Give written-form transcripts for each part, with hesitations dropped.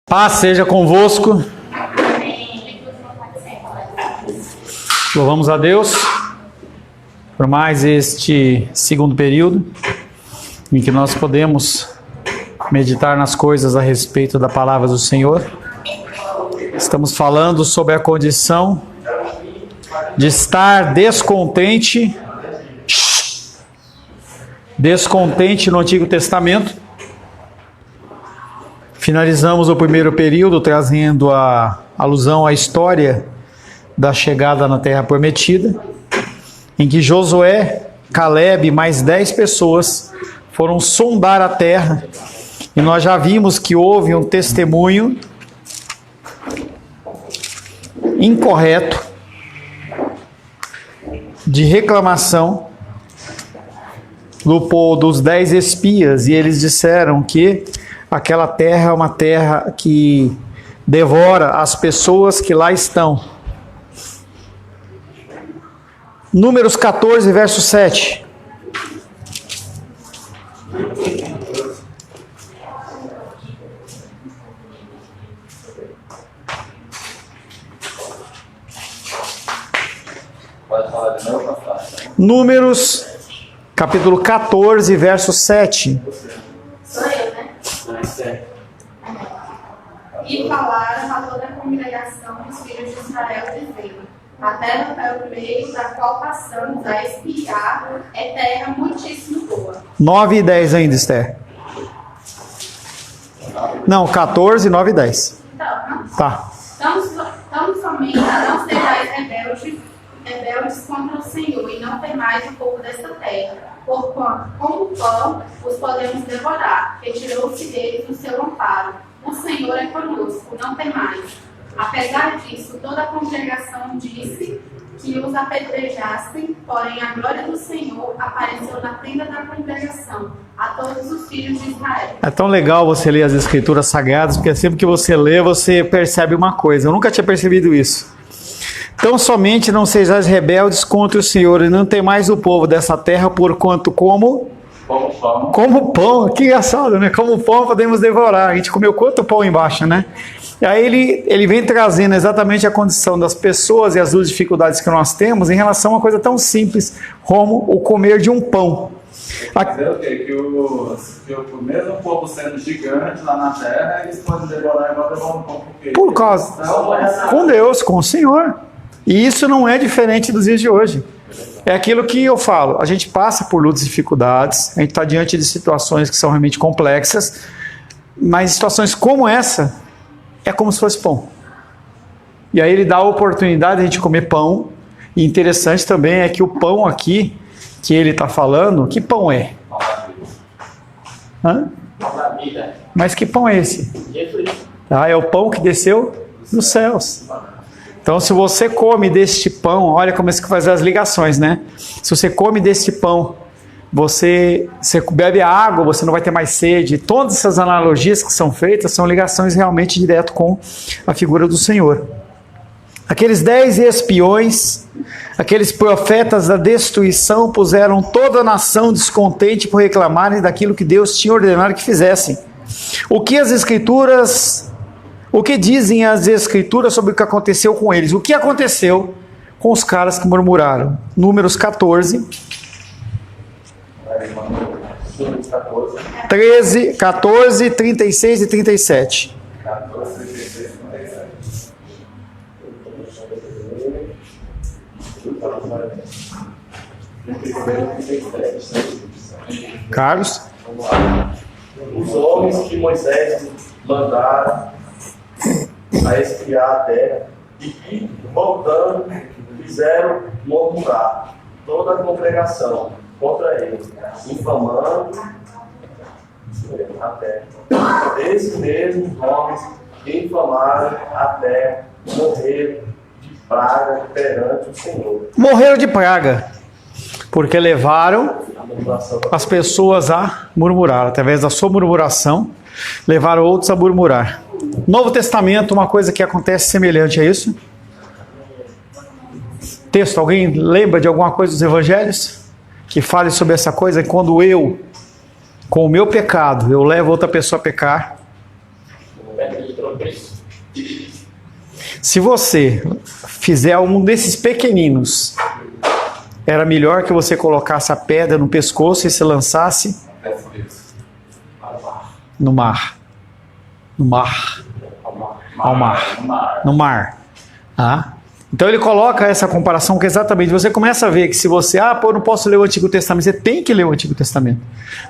Paz seja convosco. Louvamos a Deus por mais este segundo período em que nós podemos meditar nas coisas a respeito da palavra do Senhor. Estamos falando sobre a condição de estar descontente no Antigo Testamento. Finalizamos o primeiro período trazendo a alusão à história da chegada na Terra Prometida, em que Josué, Caleb e mais 10 pessoas foram sondar a terra, e nós já vimos que houve um testemunho incorreto de reclamação dos 10 espias, e eles disseram que aquela terra é uma terra que devora as pessoas que lá estão. Números 14, verso 7. Pode falar de novo, pastor? Números, capítulo 14, verso 7. Sou eu, né? E falaram a toda a congregação dos filhos de Israel, dizendo: a terra pelo meio da qual passamos a espiar é terra muitíssimo boa. 9 e 10 ainda, Esther. Não, 14, 9 e 10. Então, Tá. tão somente não sejais rebeldes contra o Senhor, e não temais o povo desta terra, porquanto, como pão, os podemos devorar, retirou-se deles o seu amparo. O Senhor é conosco, não temais. Apesar disso, toda a congregação disse que os apedrejassem, porém a glória do Senhor apareceu na tenda da congregação, a todos os filhos de Israel. É tão legal você ler as Escrituras Sagradas, porque sempre que você lê, você percebe uma coisa. Eu nunca tinha percebido isso. Tão somente não sejais rebeldes contra o Senhor, e não temais o povo dessa terra, porquanto como pão, que engraçado, né? Como pão podemos devorar. A gente comeu quanto pão embaixo, né? E aí ele vem trazendo exatamente a condição das pessoas e as duas dificuldades que nós temos em relação a uma coisa tão simples como o comer de um pão. Dizer o quê? Que o mesmo povo sendo gigante lá na terra, eles podem devorar igual devoram um pão. Por causa, com Deus, com o Senhor. E isso não é diferente dos dias de hoje. É aquilo que eu falo, a gente passa por lutas e dificuldades, a gente está diante de situações que são realmente complexas, mas situações como essa, é como se fosse pão. E aí ele dá a oportunidade de a gente comer pão, e interessante também é que o pão aqui, que ele está falando, que pão é? Hã? Mas que pão é esse? Ah, é o pão que desceu dos céus. Então, se você come deste pão, olha como é que faz as ligações, né? Se você come deste pão, você bebe a água, você não vai ter mais sede. Todas essas analogias que são feitas são ligações realmente direto com a figura do Senhor. Aqueles 10 espiões, aqueles profetas da destruição, puseram toda a nação descontente por reclamarem daquilo que Deus tinha ordenado que fizessem. O que dizem as Escrituras sobre o que aconteceu com eles? O que aconteceu com os caras que murmuraram? Números 14, 13, 14, 36 e 37. 14, 36 e 37. Carlos? Os homens que Moisés mandaram a espiar a terra, e que, voltando, fizeram murmurar toda a congregação contra ele, infamando a terra. Esses mesmos homens que infamaram a terra morreram de praga perante o Senhor. Morreram de praga, porque levaram as pessoas a murmurar. Através da sua murmuração, levaram outros a murmurar. Novo Testamento, uma coisa que acontece semelhante a isso. Texto, alguém lembra de alguma coisa dos evangelhos? Que fale sobre essa coisa, quando com o meu pecado, eu levo outra pessoa a pecar. Se você fizer um desses pequeninos, era melhor que você colocasse a pedra no pescoço e se lançasse no mar. No mar. Ao mar. No mar. Ah? Então ele coloca essa comparação que exatamente, você começa a ver que se você, eu não posso ler o Antigo Testamento, você tem que ler o Antigo Testamento.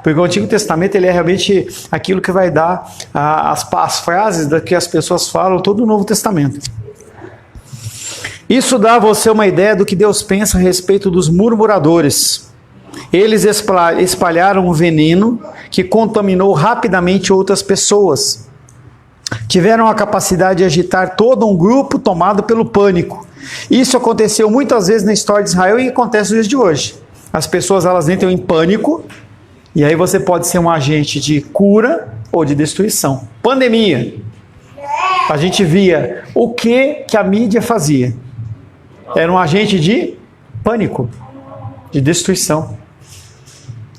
Porque o Antigo Testamento ele é realmente aquilo que vai dar as frases que as pessoas falam, todo o Novo Testamento. Isso dá a você uma ideia do que Deus pensa a respeito dos murmuradores. Eles espalharam um veneno que contaminou rapidamente outras pessoas. Tiveram a capacidade de agitar todo um grupo tomado pelo pânico. Isso aconteceu muitas vezes na história de Israel e acontece nos dias de hoje. As pessoas elas entram em pânico e aí você pode ser um agente de cura ou de destruição. Pandemia. A gente via o que a mídia fazia. Era um agente de pânico, de destruição.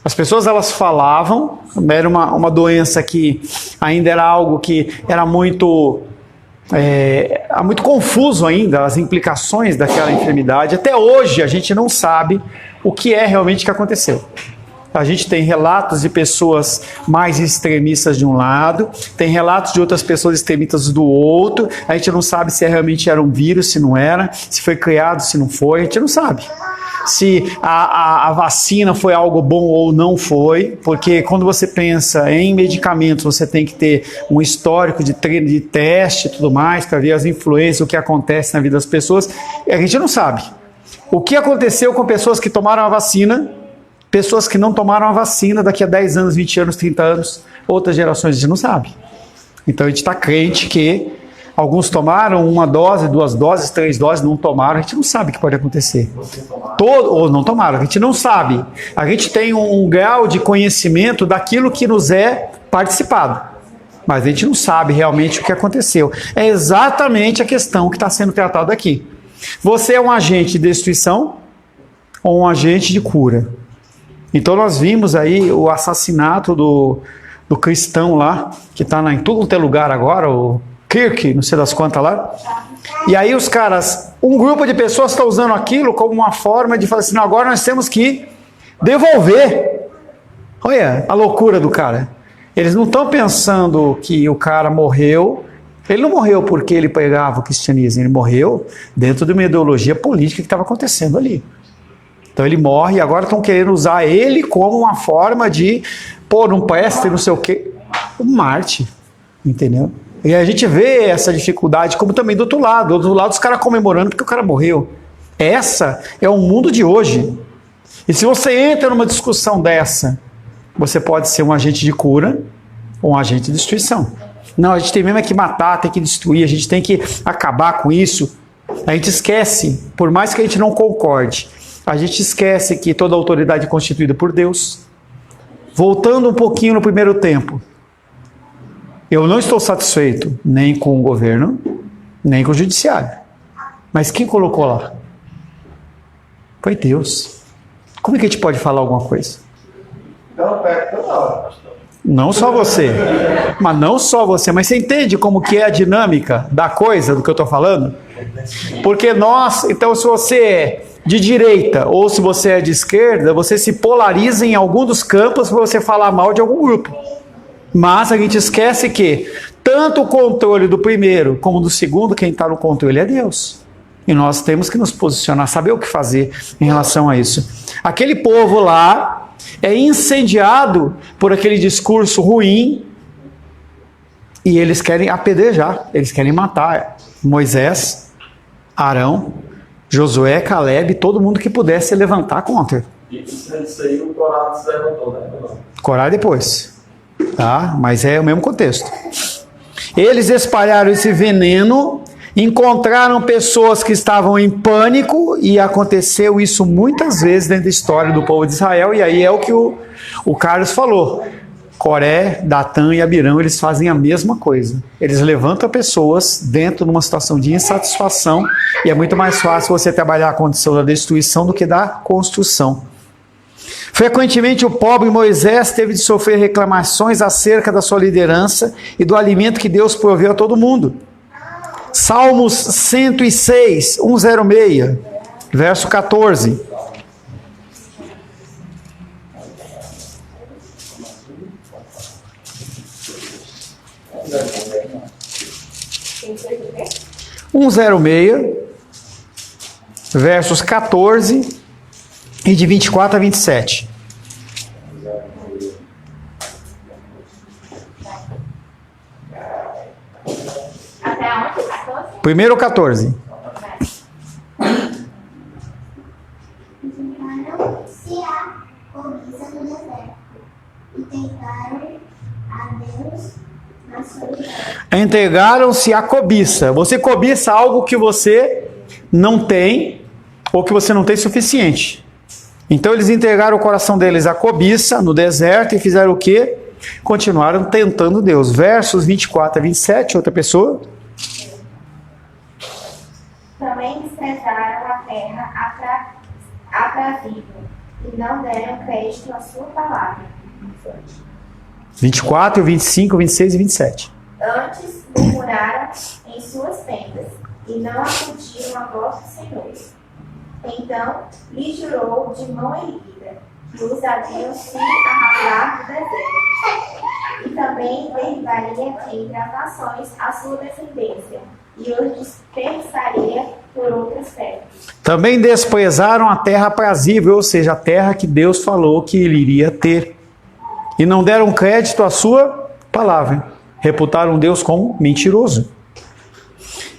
As pessoas elas falavam, era uma doença que ainda era algo que era muito confuso ainda, as implicações daquela enfermidade. Até hoje a gente não sabe o que é realmente que aconteceu. A gente tem relatos de pessoas mais extremistas de um lado, tem relatos de outras pessoas extremistas do outro, a gente não sabe se realmente era um vírus, se não era, se foi criado, se não foi, a gente não sabe. Se a vacina foi algo bom ou não foi, porque quando você pensa em medicamentos, você tem que ter um histórico de treino, de teste e tudo mais, para ver as influências, o que acontece na vida das pessoas, e a gente não sabe. O que aconteceu com pessoas que tomaram a vacina, pessoas que não tomaram a vacina daqui a 10 anos, 20 anos, 30 anos, outras gerações, a gente não sabe. Então a gente está crente que alguns tomaram 1 dose, 2 doses, 3 doses, não tomaram, a gente não sabe o que pode acontecer. Ou não tomaram, a gente não sabe. A gente tem um grau de conhecimento daquilo que nos é participado, mas a gente não sabe realmente o que aconteceu. É exatamente a questão que está sendo tratada aqui. Você é um agente de destruição ou um agente de cura? Então nós vimos aí o assassinato do cristão lá, que está em tudo quanto é lugar agora, o Kirk, não sei das quantas lá. E aí os caras, um grupo de pessoas está usando aquilo como uma forma de falar assim, não, agora nós temos que devolver. Olha a loucura do cara. Eles não estão pensando que o cara morreu. Ele não morreu porque ele pregava o cristianismo, ele morreu dentro de uma ideologia política que estava acontecendo ali. Então ele morre e agora estão querendo usar ele como uma forma de, não presta, não sei o quê. Marte, entendeu? E a gente vê essa dificuldade como também do outro lado. Do outro lado os caras comemorando porque o cara morreu. Essa é o mundo de hoje. E se você entra numa discussão dessa, você pode ser um agente de cura ou um agente de destruição. Não, a gente tem mesmo que matar, tem que destruir, a gente tem que acabar com isso. A gente esquece, por mais que a gente não concorde, a gente esquece que toda autoridade é constituída por Deus. Voltando um pouquinho no primeiro tempo, eu não estou satisfeito nem com o governo, nem com o judiciário. Mas quem colocou lá? Foi Deus. Como é que a gente pode falar alguma coisa? Não só você. Mas não só você. Mas você entende como que é a dinâmica da coisa, do que eu estou falando? Porque então se você é de direita ou se você é de esquerda, você se polariza em algum dos campos para você falar mal de algum grupo. Mas a gente esquece que tanto o controle do primeiro como do segundo, quem está no controle é Deus. E nós temos que nos posicionar, saber o que fazer em relação a isso. Aquele povo lá é incendiado por aquele discurso ruim e eles querem apedrejar, eles querem matar Moisés, Arão, Josué, Caleb, todo mundo que pudesse levantar contra. E isso aí o Corá se levantou, né? Corá depois. Tá? Mas é o mesmo contexto. Eles espalharam esse veneno, encontraram pessoas que estavam em pânico e aconteceu isso muitas vezes dentro da história do povo de Israel, e aí é o que o Carlos falou. Coré, Datã e Abirão, eles fazem a mesma coisa. Eles levantam pessoas dentro de uma situação de insatisfação e é muito mais fácil você trabalhar a condição da destruição do que da construção. Frequentemente o pobre Moisés teve de sofrer reclamações acerca da sua liderança e do alimento que Deus proveu a todo mundo. Salmos 106, 106, verso 14. Versos 14 e de 24 a 27. Até onde? 14? Primeiro 14. Se a cobiça no deserto e tentaram a Deus na solidão. Entregaram-se à cobiça. Você cobiça algo que você não tem ou que você não tem suficiente. Então eles entregaram o coração deles à cobiça no deserto e fizeram o quê? Continuaram tentando Deus. Versos 24 a 27, outra pessoa. Também desprezaram a terra aprazível e não deram crédito à sua palavra. 24, 25, 26 e 27. Antes murmuraram em suas tendas e não acudiram a voz do Senhor. Então lhe jurou de mão erguida que os haviam se arrasar do deserto. E também derribaria entre as nações a sua descendência e os dispersaria por outras terras. Também desprezaram a terra aprazível, ou seja, a terra que Deus falou que ele iria ter. E não deram crédito à sua palavra. Reputaram Deus como mentiroso.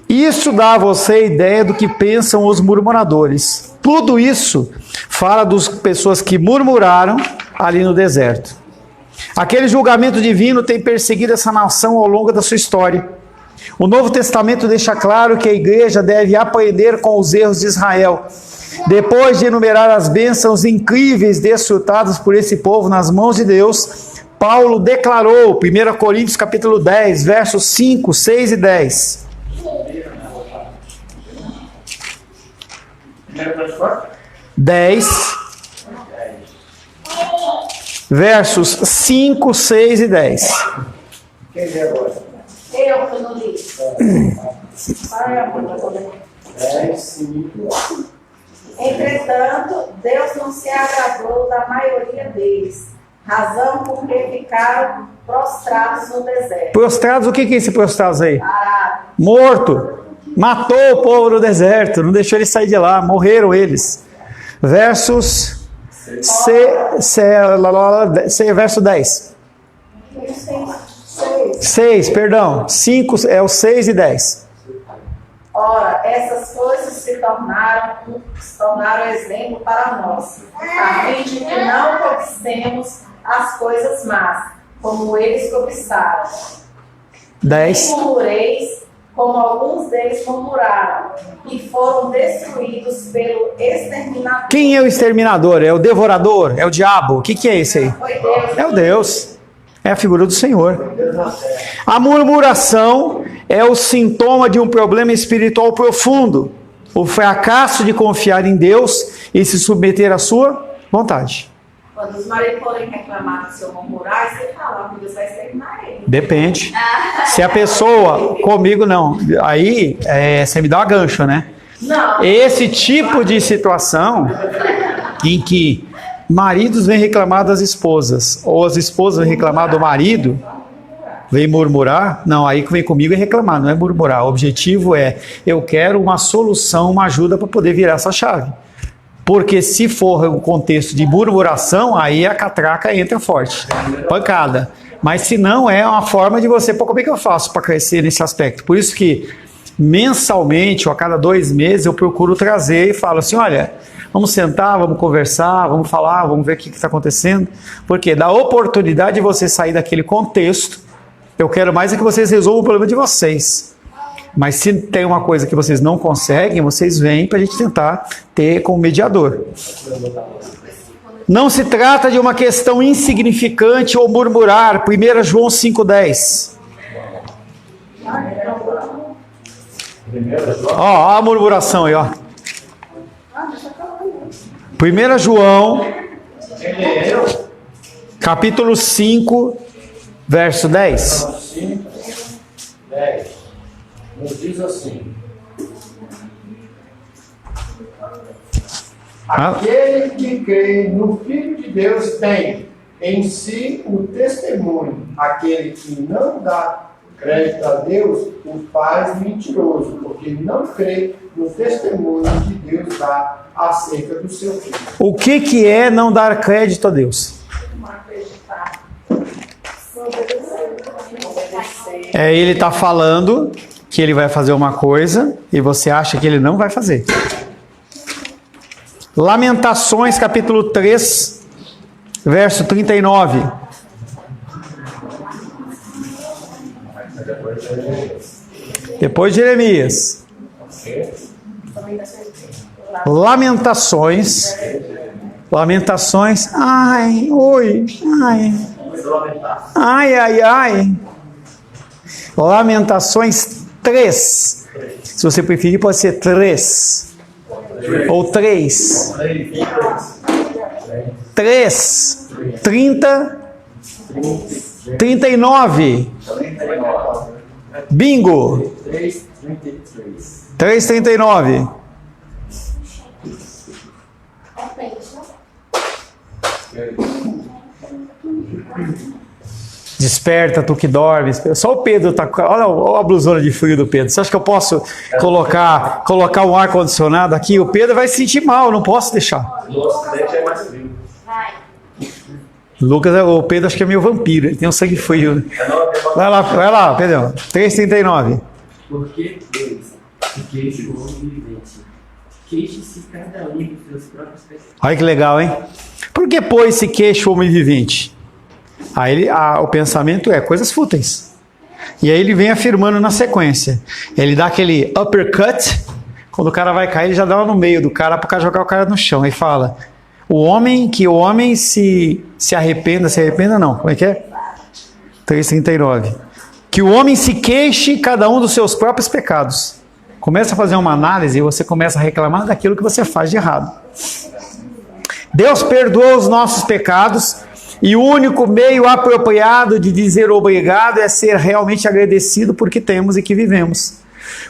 Isso dá a você a ideia do que pensam os murmuradores. Tudo isso fala das pessoas que murmuraram ali no deserto. Aquele julgamento divino tem perseguido essa nação ao longo da sua história. O Novo Testamento deixa claro que a igreja deve aprender com os erros de Israel. Depois de enumerar as bênçãos incríveis desfrutadas por esse povo nas mãos de Deus, Paulo declarou, 1 Coríntios capítulo 10, versos 5, 6 e 10. 10, versos 5, 6 e 10. Eu que não li. Ai, amor, entretanto, Deus não se agradou da maioria deles, razão por que ficaram prostrados no deserto. Prostrados, o que é esse prostrados aí? Parados. Morto. Matou o povo no deserto, não deixou eles sair de lá, morreram eles. Versos verso 10. 6, perdão. 5 é o 6 e 10. Ora, essas coisas se tornaram exemplo para nós, a fim de que não cobicemos as coisas más, como eles cobiçaram. 10. E murmureis, como alguns deles murmuraram, e foram destruídos pelo exterminador. Quem é o exterminador? É o devorador? É o diabo? O que é esse aí? Foi Deus. É o Deus. É a figura do Senhor. A murmuração é o sintoma de um problema espiritual profundo. O fracasso de confiar em Deus e se submeter à sua vontade. Quando os maridos forem reclamar do seu murmurar, você fala que Deus vai exterminar ele. Depende. Se a pessoa, comigo não, aí você me dá uma gancho, né? Não. Esse tipo de situação em que maridos vêm reclamar das esposas, ou as esposas vêm reclamar do marido, vem murmurar, não, aí que vem comigo é reclamar, não é murmurar. O objetivo é, eu quero uma solução, uma ajuda para poder virar essa chave. Porque se for o contexto de murmuração, aí a catraca entra forte, pancada. Mas se não, é uma forma de você, pô, como é que eu faço para crescer nesse aspecto? Por isso que mensalmente, ou a cada 2 meses, eu procuro trazer e falo assim, olha, vamos sentar, vamos conversar, vamos falar, vamos ver o que está acontecendo. Porque dá oportunidade de você sair daquele contexto. Eu quero mais é que vocês resolvam o problema de vocês. Mas se tem uma coisa que vocês não conseguem, vocês vêm para a gente tentar ter como mediador. Não se trata de uma questão insignificante ou murmurar. 1 João 5,10. Ó a murmuração aí, ó. 1 João Capítulo 5, verso 10. 5, 10. Nos diz assim: aquele que crê no Filho de Deus tem em si o testemunho. Aquele que não dá crédito a Deus o faz mentiroso, porque não crê no testemunho que Deus dá acerca do seu Filho. O que é não dar crédito a Deus? Ele está falando que ele vai fazer uma coisa e você acha que ele não vai fazer. Lamentações, capítulo 3, verso 39. Depois de Jeremias. Lamentações. Ai, oi, ai. Ai. Lamentações 3. Se você preferir, pode ser 3. Ou 3. 3. 30. 39. Bingo. 3:39. Desperta, tu que dormes. Só o Pedro tá. Olha a blusona de frio do Pedro. Você acha que eu posso colocar um ar-condicionado aqui? O Pedro vai se sentir mal, não posso deixar. No ocidente é mais frio. O Pedro acho que é meio vampiro, ele tem um sangue frio. Vai lá, Pedro. 3:39. Porque Deus, o queixa o homem vivente, queixe-se cada um dos seus próprios pecados. Olha que legal, hein? Por que, pois, se queixa o homem vivente? Aí o pensamento é coisas fúteis. E aí ele vem afirmando na sequência. Ele dá aquele uppercut. Quando o cara vai cair, ele já dá uma no meio do cara para o cara jogar o cara no chão. Aí fala: o homem se arrependa não. Como é que é? 3:39. Que o homem se queixe cada um dos seus próprios pecados. Começa a fazer uma análise e você começa a reclamar daquilo que você faz de errado. Deus perdoa os nossos pecados e o único meio apropriado de dizer obrigado é ser realmente agradecido por que temos e que vivemos.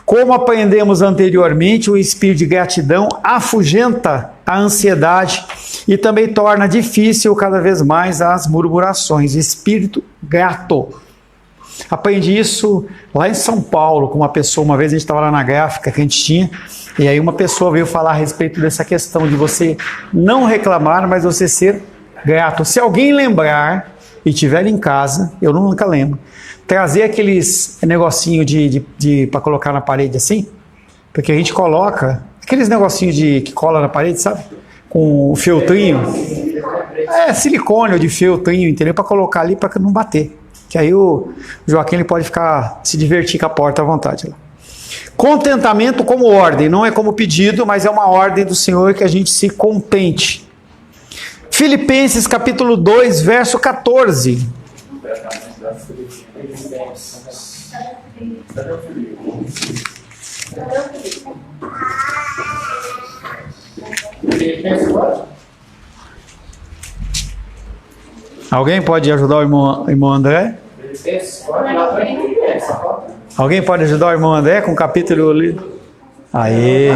Como aprendemos anteriormente, o espírito de gratidão afugenta a ansiedade e também torna difícil cada vez mais as murmurações. Espírito grato. Aprendi isso lá em São Paulo com uma pessoa. Uma vez a gente estava lá na gráfica que a gente tinha, e aí uma pessoa veio falar a respeito dessa questão de você não reclamar, mas você ser grato. Se alguém lembrar e tiver em casa, eu nunca lembro, trazer aqueles negocinho para colocar na parede assim, porque a gente coloca aqueles negocinhos que cola na parede, sabe? Com o feltrinho. Silicone ou de feltrinho, entendeu? Para colocar ali para não bater. Que aí o Joaquim ele pode se divertir com a porta à vontade. Contentamento como ordem, não é como pedido, mas é uma ordem do Senhor que a gente se contente. Filipenses capítulo 2, verso 14. Alguém pode ajudar o irmão André? Alguém pode ajudar o irmão André com o capítulo ali? Aê!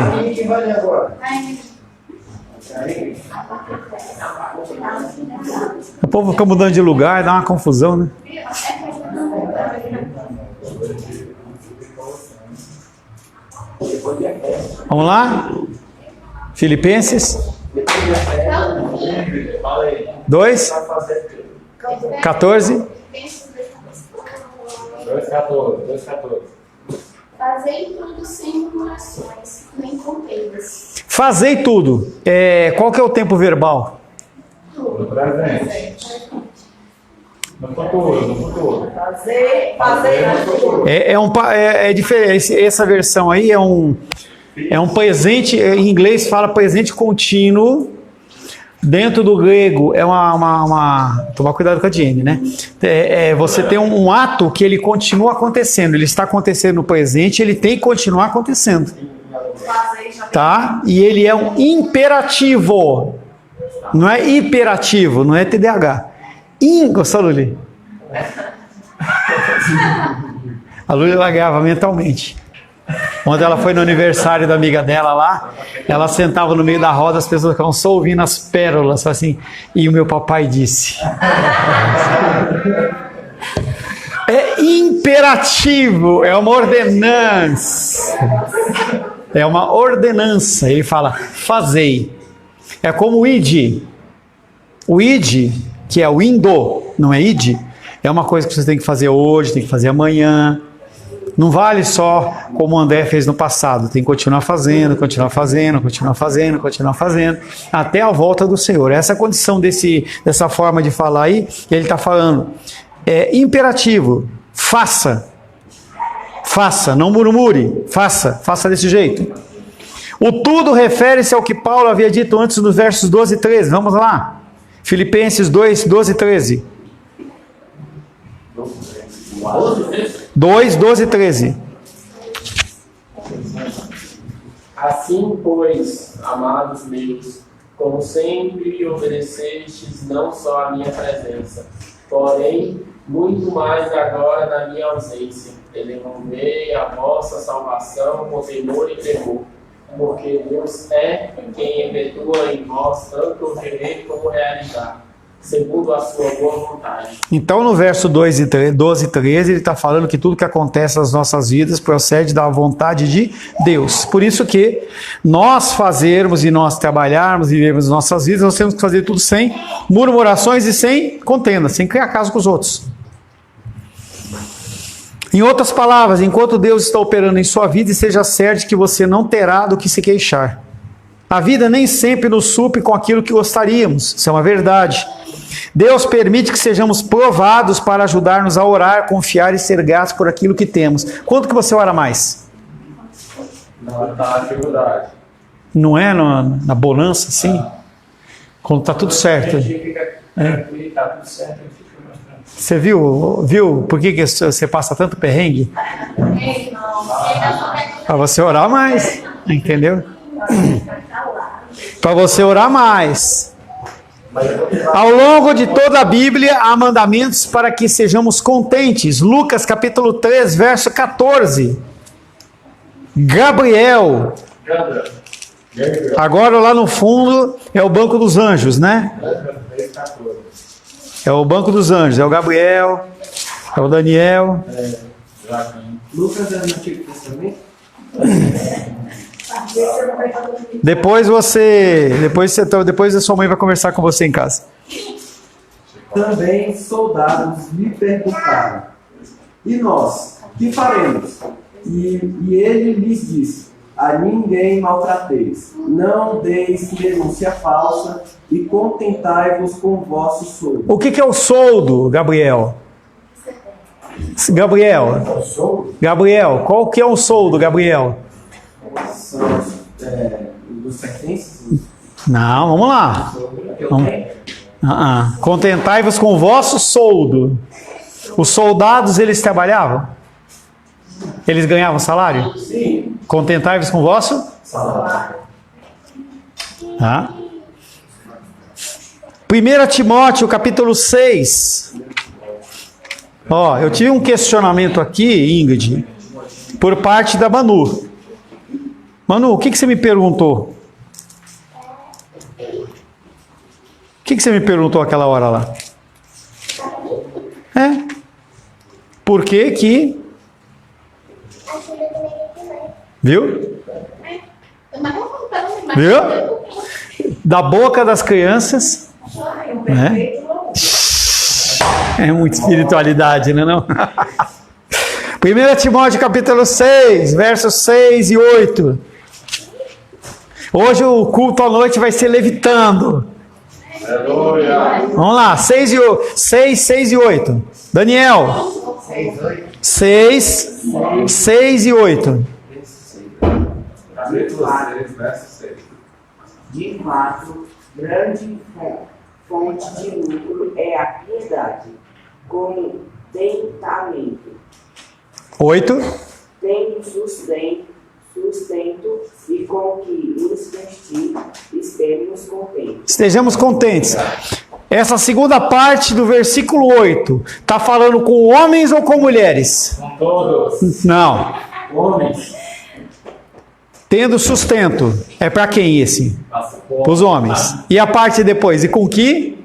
O povo fica mudando de lugar, dá uma confusão, né? Vamos lá? Filipenses 2, 14. 2:14. Fazei tudo sem murmurações, nem contendas. Fazei tudo. Qual que é o tempo verbal? No presente. No futuro. É diferente. Essa versão aí é um presente. Em inglês fala presente contínuo. Dentro do grego é tomar cuidado com a Diene, né? Você tem um ato que ele continua acontecendo. Ele está acontecendo no presente, ele tem que continuar acontecendo. Tá? E ele é um imperativo. Não é hiperativo, não é TDAH. Gostou, Luli? A Luli lagava mentalmente. Quando ela foi no aniversário da amiga dela lá, ela sentava no meio da roda, as pessoas ficavam só ouvindo as pérolas, assim, e o meu papai disse. É imperativo, é uma ordenança. É uma ordenança. Ele fala, fazei. É como o id. O id, que é o indo, não é id, é uma coisa que você tem que fazer hoje, tem que fazer amanhã. Não vale só como o André fez no passado. Tem que continuar fazendo, continuar fazendo, continuar fazendo, continuar fazendo, até a volta do Senhor. Essa condição dessa forma de falar aí, que ele está falando, é imperativo. Faça. Faça, não murmure. Faça desse jeito. O tudo refere-se ao que Paulo havia dito antes nos versos 12 e 13. Vamos lá. Filipenses 2, 12 e 13. 2, 12 e 13. Assim, pois, amados meus, como sempre obedecestes não só a minha presença, porém, muito mais agora na minha ausência, desenvolvei a vossa salvação com temor e tremor, porque Deus é quem efetua em vós tanto o querer como o realizar, segundo a sua boa vontade. Então, no verso 12 e 13, ele está falando que tudo que acontece nas nossas vidas procede da vontade de Deus. Por isso que nós fazermos e nós trabalharmos e vivermos nossas vidas, nós temos que fazer tudo sem murmurações e sem contenda, sem criar caso com os outros. Em outras palavras, enquanto Deus está operando em sua vida, seja certo que você não terá do que se queixar. A vida nem sempre nos supre com aquilo que gostaríamos, isso é uma verdade. Deus permite que sejamos provados para ajudar-nos a orar, confiar e ser gratos por aquilo que temos. Quanto que você ora mais? Na dificuldade. Não é na bonança, sim? Quando está tudo certo. Tá tudo certo. Você viu por que você passa tanto perrengue? Para você orar mais, entendeu? Para você orar mais. Ao longo de toda a Bíblia há mandamentos para que sejamos contentes. Lucas capítulo 3, verso 14. Gabriel. Agora lá no fundo é o banco dos anjos, né? É o banco dos anjos, é o Gabriel, é o Daniel. Lucas é no Antigo Testamento? Depois a sua mãe vai conversar com você em casa. Também soldados lhe perguntaram: e nós, que faremos? E ele lhes disse: a ninguém maltrateis, não deis denúncia falsa e contentai-vos com o vosso soldo. O que é o soldo, Gabriel? Gabriel, qual que é o soldo, Gabriel? São dos pertences? Não, vamos lá. Contentai-vos com o vosso soldo. Os soldados, eles trabalhavam? Eles ganhavam salário? Sim. Contentai-vos com o vosso Salário. 1 Timóteo capítulo 6. Eu tive um questionamento aqui, Ingrid, por parte da Manu. Manu, o que você me perguntou? O que você me perguntou aquela hora lá? Por que que... Viu? Viu? Da boca das crianças. É muita espiritualidade, não é não? 1 Timóteo capítulo 6, versos 6 e 8. Hoje o culto à noite vai ser levitando. Aleluia. Vamos lá, 6 e 8. Daniel. 6 e 8. Capítulo 6, verso 6. De fato, grande fonte de lucro é a piedade, contentamento. 8. Tem sustento sustento e com que nos vestir estejamos contentes. Estejamos contentes. Essa segunda parte do versículo 8, está falando com homens ou com mulheres? Com todos. Não. Homens. Tendo sustento. É para quem esse? Para os homens. E a parte depois? E com que?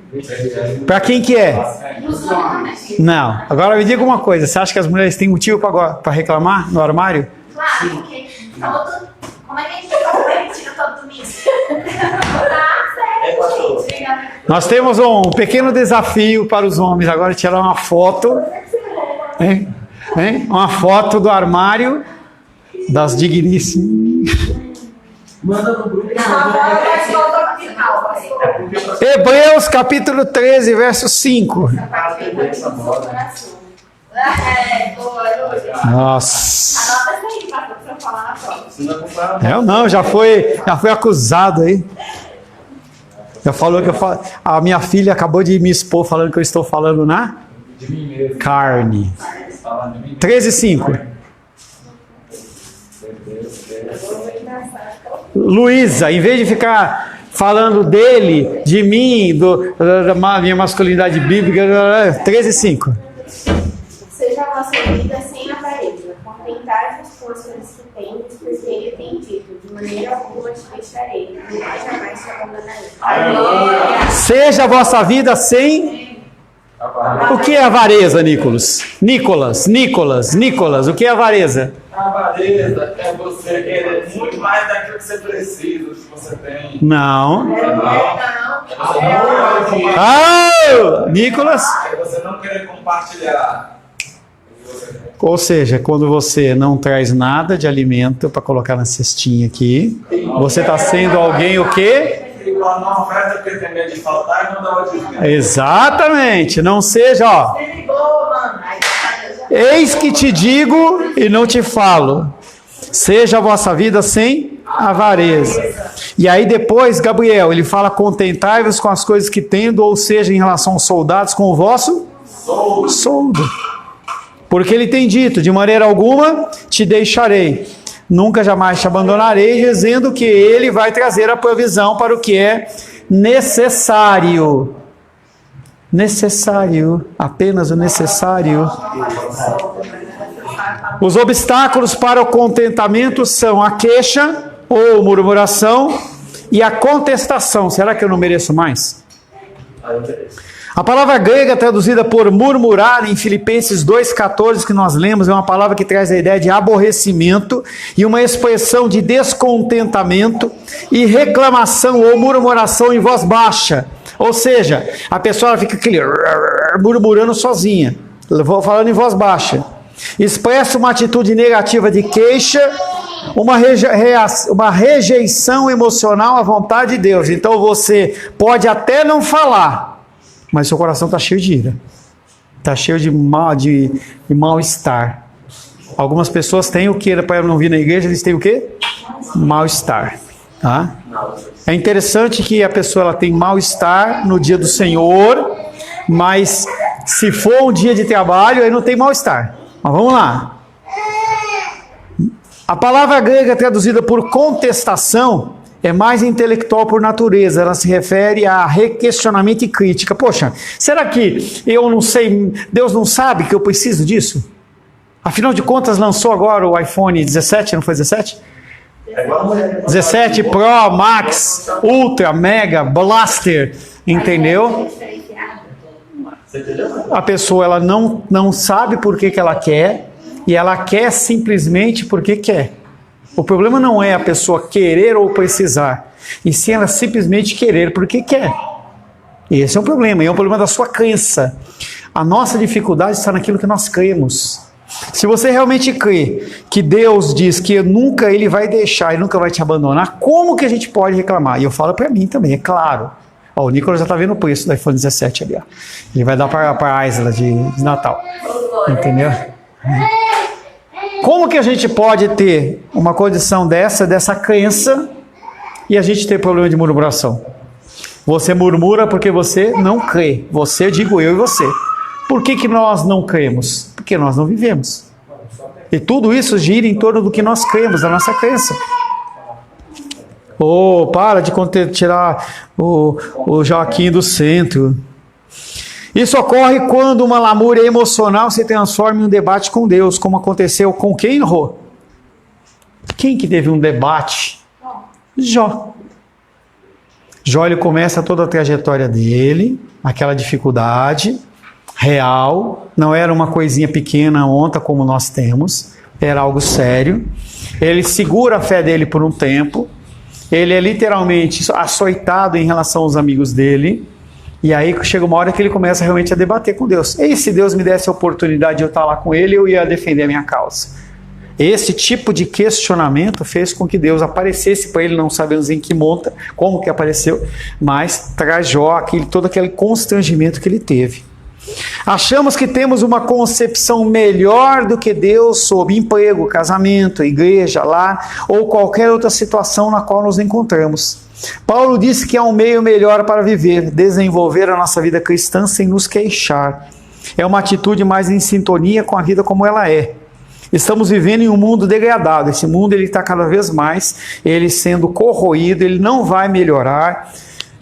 Para quem que é? Não. Agora me diga uma coisa. Você acha que as mulheres têm motivo para reclamar no armário? Claro, porque como é que a gente tira todo domingo? Nós temos um pequeno desafio para os homens agora, tirar uma foto, hein? Uma foto do armário das digníssimas. Manda no grupo. Hebreus capítulo 13, verso 5. Nossa. Anota isso aí, pastor, pra eu falar na prova. Eu não, já foi acusado aí. Já falou que a minha filha acabou de me expor falando que eu estou falando na De mim mesmo. carne. Falando de mim. 13:5. Luísa, em vez de ficar falando dele, de mim, da minha masculinidade bíblica, 13:5. Seja a vossa vida sem avareza, contentai-vos com as coisas que tendes, porque ele tem dito, de maneira alguma te deixarei, nunca jamais te abandonarei. Seja a vossa vida sem... O que é avareza, Nicolas? Nicolas, o que é avareza? A avareza é você querer muito mais daquilo que você precisa, do que você tem. Não. Nicolas? É você não querer compartilhar. Ou seja, quando você não traz nada de alimento para colocar na cestinha aqui, você está sendo alguém o quê? Igual não oferta porque tem medo de faltar e não dá o dinheiro. Exatamente. Não seja, ó. Eis que te digo e não te falo. Seja a vossa vida sem avareza. E aí depois, Gabriel, ele fala: contentai-vos com as coisas que tendo, ou seja, em relação aos soldados, com o vosso soldo. Porque ele tem dito, de maneira alguma te deixarei, nunca jamais te abandonarei, dizendo que ele vai trazer a provisão para o que é necessário. Necessário, apenas o necessário. Os obstáculos para o contentamento são a queixa ou murmuração e a contestação. Será que eu não mereço mais? A palavra grega traduzida por murmurar em Filipenses 2,14, que nós lemos, é uma palavra que traz a ideia de aborrecimento e uma expressão de descontentamento e reclamação ou murmuração em voz baixa. Ou seja, a pessoa fica aquele murmurando sozinha, falando em voz baixa. Expressa uma atitude negativa de queixa, uma rejeição emocional à vontade de Deus. Então você pode até não falar, mas seu coração está cheio de ira, está cheio de mal-estar. Algumas pessoas têm o que para não vir na igreja, eles têm o quê? Mal-estar. Tá? É interessante que a pessoa ela tem mal-estar no dia do Senhor, mas se for um dia de trabalho, aí não tem mal-estar. Mas vamos lá. A palavra grega traduzida por contestação é mais intelectual por natureza. Ela se refere a questionamento e crítica. Poxa, será que eu não sei, Deus não sabe que eu preciso disso? Afinal de contas, lançou agora o iPhone 17, não foi 17? 17 Pro, Max, Ultra, Mega, Blaster, entendeu? A pessoa ela não sabe por que ela quer e ela quer simplesmente porque quer. O problema não é a pessoa querer ou precisar, e sim ela simplesmente querer porque quer. Esse é um problema, e é um problema da sua crença. A nossa dificuldade está naquilo que nós cremos. Se você realmente crê que Deus diz que nunca Ele vai deixar e nunca vai te abandonar, como que a gente pode reclamar? E eu falo para mim também, é claro. Ó, o Nicolas já está vendo o preço do iPhone 17 ali. Ó. Ele vai dar para a Isla de Natal. Entendeu? Como que a gente pode ter uma condição dessa crença e a gente ter problema de murmuração? Você murmura porque você não crê. Você, digo eu e você. Por que nós não cremos? Porque nós não vivemos. E tudo isso gira em torno do que nós cremos, da nossa crença. Para de tirar o Joaquim do centro. Isso ocorre quando uma lamúria emocional se transforma em um debate com Deus, como aconteceu com quem, Rô? Quem que teve um debate? Jó. Jó, ele começa toda a trajetória dele, aquela dificuldade real, não era uma coisinha pequena, onta como nós temos, era algo sério. Ele segura a fé dele por um tempo, ele é literalmente açoitado em relação aos amigos dele, e aí chega uma hora que ele começa realmente a debater com Deus. E se Deus me desse a oportunidade de eu estar lá com ele, eu ia defender a minha causa. Esse tipo de questionamento fez com que Deus aparecesse para ele, não sabemos em que monta, como que apareceu, mas traz Jó todo aquele constrangimento que ele teve. Achamos que temos uma concepção melhor do que Deus sobre emprego, casamento, igreja, lar ou qualquer outra situação na qual nos encontramos. Paulo disse que há um meio melhor para viver, desenvolver a nossa vida cristã sem nos queixar. É uma atitude mais em sintonia com a vida como ela é. Estamos vivendo em um mundo degradado. Esse mundo está cada vez mais ele sendo corroído, ele não vai melhorar.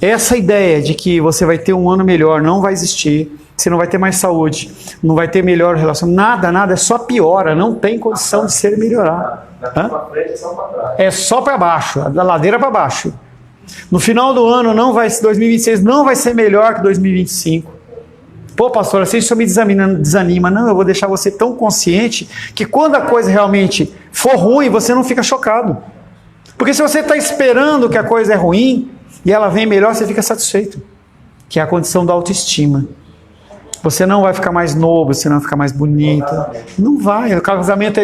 Essa ideia de que você vai ter um ano melhor não vai existir. Você não vai ter mais saúde, não vai ter melhor relação. Nada, é só piora, não tem condição de ser melhorar. Daqui para frente é só para trás. É só para baixo, da ladeira para baixo. No final do ano, 2026 não vai ser melhor que 2025. Pô, pastor, assim isso me desanima. Não, eu vou deixar você tão consciente que quando a coisa realmente for ruim, você não fica chocado. Porque se você está esperando que a coisa é ruim e ela vem melhor, você fica satisfeito. Que é a condição da autoestima. Você não vai ficar mais novo, você não vai ficar mais bonita. Não vai. O casamento,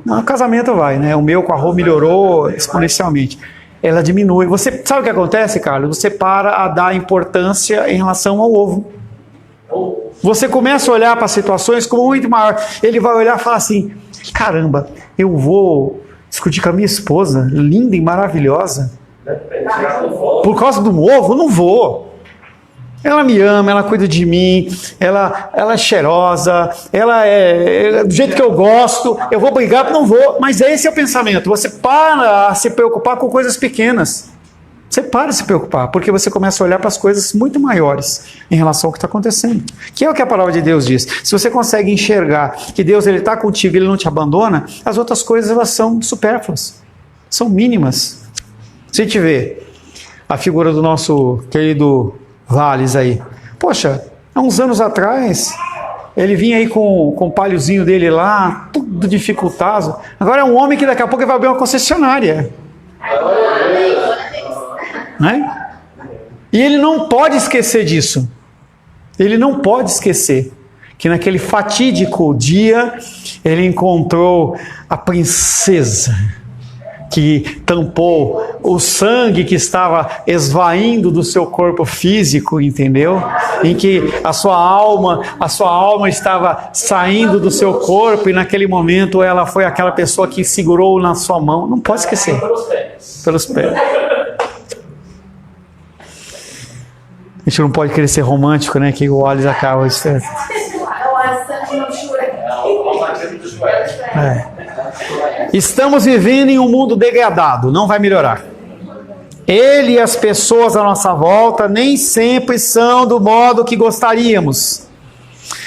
o casamento vai, né? O meu com a Rô melhorou exponencialmente. Ela diminui. Você sabe o que acontece, Carlos? Você para a dar importância em relação ao ovo. Você começa a olhar para situações como muito maior. Ele vai olhar e falar assim: caramba, eu vou discutir com a minha esposa, linda e maravilhosa, por causa do ovo? Não vou. Ela me ama, ela cuida de mim, ela é cheirosa, ela é do jeito que eu gosto, eu vou brigar, não vou. Mas esse é o pensamento. Você para a se preocupar com coisas pequenas. Você para de se preocupar, porque você começa a olhar para as coisas muito maiores em relação ao que está acontecendo. Que é o que a palavra de Deus diz. Se você consegue enxergar que Deus está contigo e Ele não te abandona, as outras coisas elas são supérfluas, são mínimas. Se a gente vê a figura do nosso querido Valles aí. Poxa, há uns anos atrás, ele vinha aí com o palhozinho dele lá, tudo dificultado. Agora é um homem que daqui a pouco vai abrir uma concessionária. Né? E ele não pode esquecer disso. Ele não pode esquecer que naquele fatídico dia ele encontrou a princesa que tampou o sangue que estava esvaindo do seu corpo físico, entendeu? Em que a sua alma estava saindo do seu corpo e naquele momento ela foi aquela pessoa que segurou na sua mão. Não pode esquecer. Pelos pés. A gente não pode querer ser romântico, né? Que o Wallace acaba de ser. Estamos vivendo em um mundo degradado, não vai melhorar. Ele e as pessoas à nossa volta nem sempre são do modo que gostaríamos.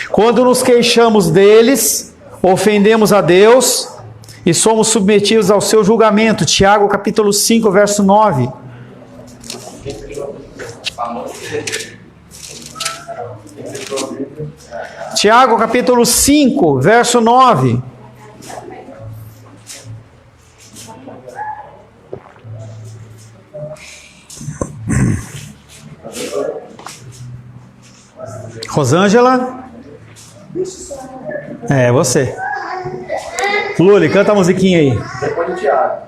Quando nos queixamos deles, ofendemos a Deus e somos submetidos ao seu julgamento. Tiago capítulo 5, verso 9. Tiago capítulo 5, verso 9. Rosângela? É, você. Luli, canta a musiquinha aí. Depois do Tiago.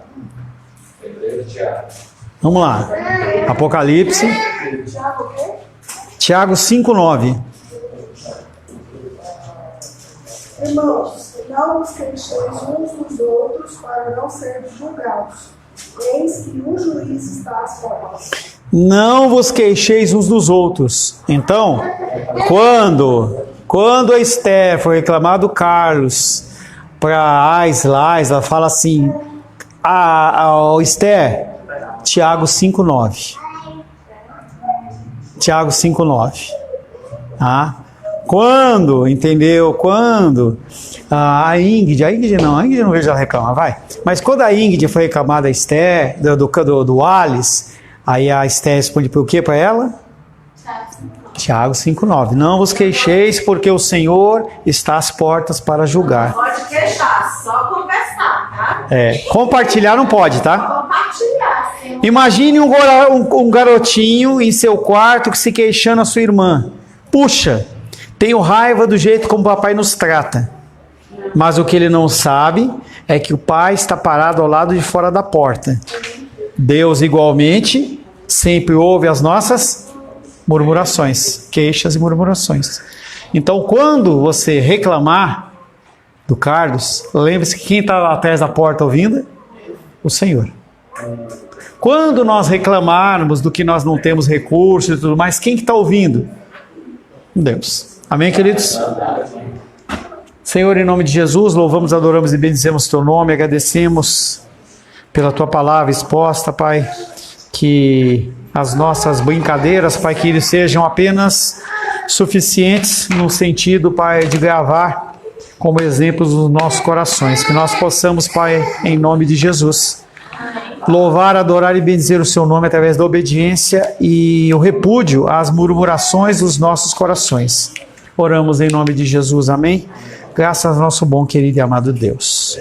Vamos lá. Apocalipse. Tiago 5, 9. Irmãos, não vos queixeis uns dos outros para não serem julgados. Eis que o juiz está às portas. Não vos queixeis uns dos outros. Então, quando a Esther foi reclamar do Carlos para ela fala assim, Esther, Tiago 5,9. Tiago 5,9. Tá? Quando, entendeu? Quando a Ingrid não vejo ela reclamar, vai. Mas quando a Ingrid foi reclamar da Esther, do Alice, aí a Esther responde por quê para ela? Tiago 5,9. Não vos queixeis, porque o Senhor está às portas para julgar. Não pode queixar, só conversar, tá? Compartilhar não pode, tá? Compartilhar. Sim. Imagine um garotinho em seu quarto que se queixando a sua irmã. Puxa, tenho raiva do jeito como o papai nos trata. Mas o que ele não sabe é que o pai está parado ao lado de fora da porta. Deus, igualmente, sempre ouve as nossas murmurações, queixas e murmurações. Então, quando você reclamar do Carlos, lembre-se que quem está lá atrás da porta ouvindo? O Senhor. Quando nós reclamarmos do que nós não temos recursos e tudo mais, quem que está ouvindo? Deus. Amém, queridos? Senhor, em nome de Jesus, louvamos, adoramos e bendizemos Teu nome, agradecemos pela Tua palavra exposta, Pai, que as nossas brincadeiras, Pai, que eles sejam apenas suficientes no sentido, Pai, de gravar como exemplos nos nossos corações, que nós possamos, Pai, em nome de Jesus, louvar, adorar e bendizer o Seu nome através da obediência e o repúdio às murmurações dos nossos corações. Oramos em nome de Jesus, amém? Graças ao nosso bom, querido e amado Deus.